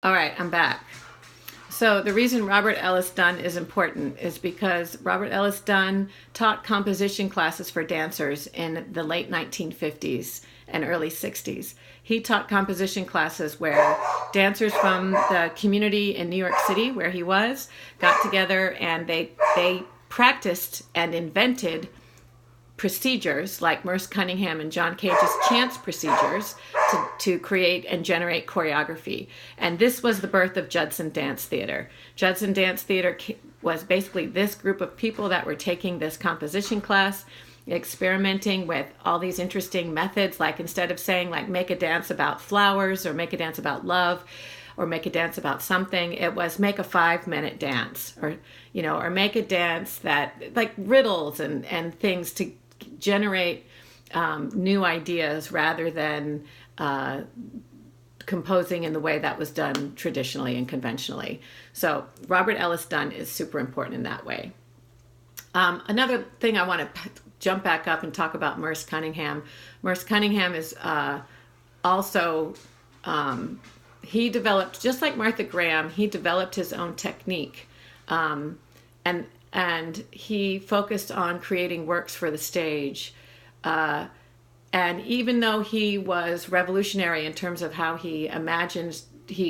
All right, I'm back. So the reason Robert Ellis Dunn is important is because Robert Ellis Dunn taught composition classes for dancers in the late 1950s and early 60s. He taught composition classes where dancers from the community in New York City, where he was, got together and they practiced and invented procedures like Merce Cunningham and John Cage's chance procedures to create and generate choreography. And this was the birth of Judson Dance Theater. Judson Dance Theater was basically this group of people that were taking this composition class, experimenting with all these interesting methods, like instead of saying like make a dance about flowers or make a dance about love or make a dance about something, it was make a 5-minute dance, or make a dance that like riddles and things to generate new ideas rather than composing in the way that was done traditionally and conventionally. So Robert Ellis Dunn is super important in that way. Another thing I want to jump back up and talk about Merce Cunningham. Merce Cunningham is also, he developed, just like Martha Graham, he developed his own technique. And he focused on creating works for the stage. And even though he was revolutionary in terms of how he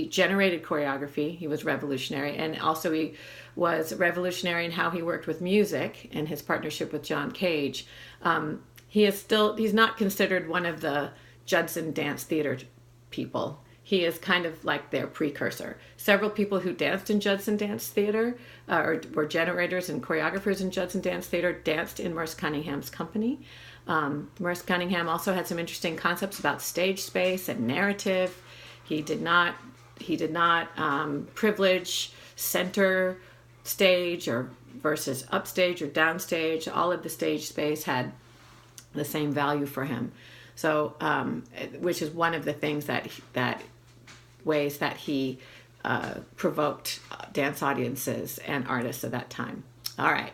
generated choreography, he was revolutionary. And also he was revolutionary in how he worked with music and his partnership with John Cage. He's not considered one of the Judson Dance Theater people. He is kind of like their precursor. Several people who danced in Judson Dance Theater or were generators and choreographers in Judson Dance Theater danced in Merce Cunningham's company. Merce Cunningham also had some interesting concepts about stage space and narrative. He did not privilege center stage or versus upstage or downstage. All of the stage space had the same value for him. So, which is one of the things that ways that he provoked dance audiences and artists of that time. All right.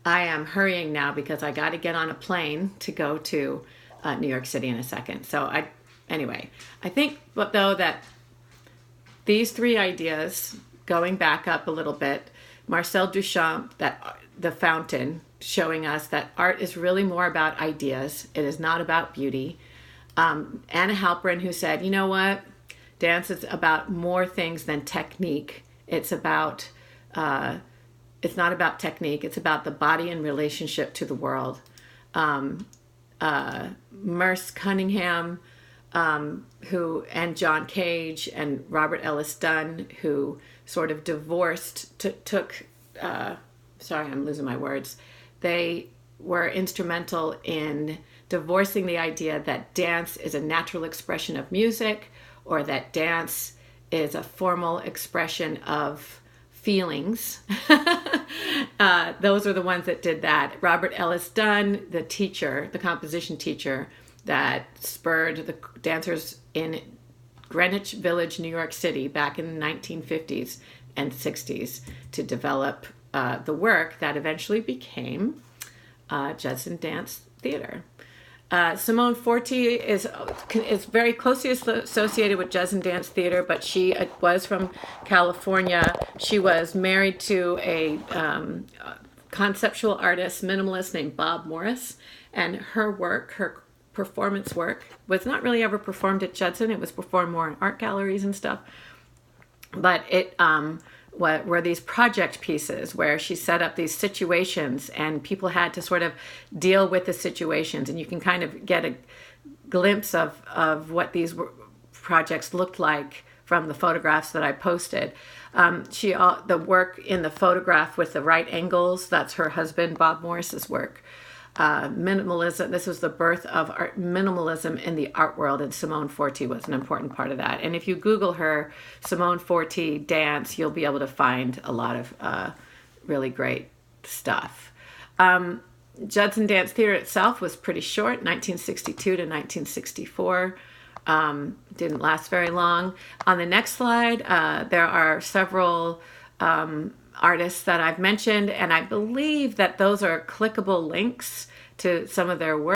I am hurrying now because I got to get on a plane to go to New York City in a second. So I think, but though that these three ideas, going back up a little bit, Marcel Duchamp, the fountain, showing us that art is really more about ideas. It is not about beauty. Anna Halprin, who said, you know what? Dance is about more things than technique. It's not about technique. It's about the body in relationship to the world. Merce Cunningham, and John Cage and Robert Ellis Dunn, who sort of sorry, I'm losing my words. They were instrumental in divorcing the idea that dance is a natural expression of music or that dance is a formal expression of feelings. Those are the ones that did that. Robert Ellis Dunn, the composition teacher that spurred the dancers in Greenwich Village, New York City back in the 1950s and 60s to develop the work that eventually became Judson Dance Theater. Simone Forti is very closely associated with Judson Dance Theater, but she was from California. She was married to a conceptual artist, minimalist named Bob Morris, and her performance work, was not really ever performed at Judson. It was performed more in art galleries and stuff. But it were these project pieces where she set up these situations and people had to sort of deal with the situations, and you can kind of get a glimpse of what these projects looked like from the photographs that I posted. The work in the photograph with the right angles, that's her husband Bob Morris's work. Minimalism, this was the birth of minimalism in the art world, and Simone Forti was an important part of that. And if you Google her, Simone Forti dance, you'll be able to find a lot of really great stuff. Judson Dance Theater itself was pretty short, 1962 to 1964. Didn't last very long. On the next slide, there are several artists that I've mentioned, and I believe that those are clickable links to some of their work.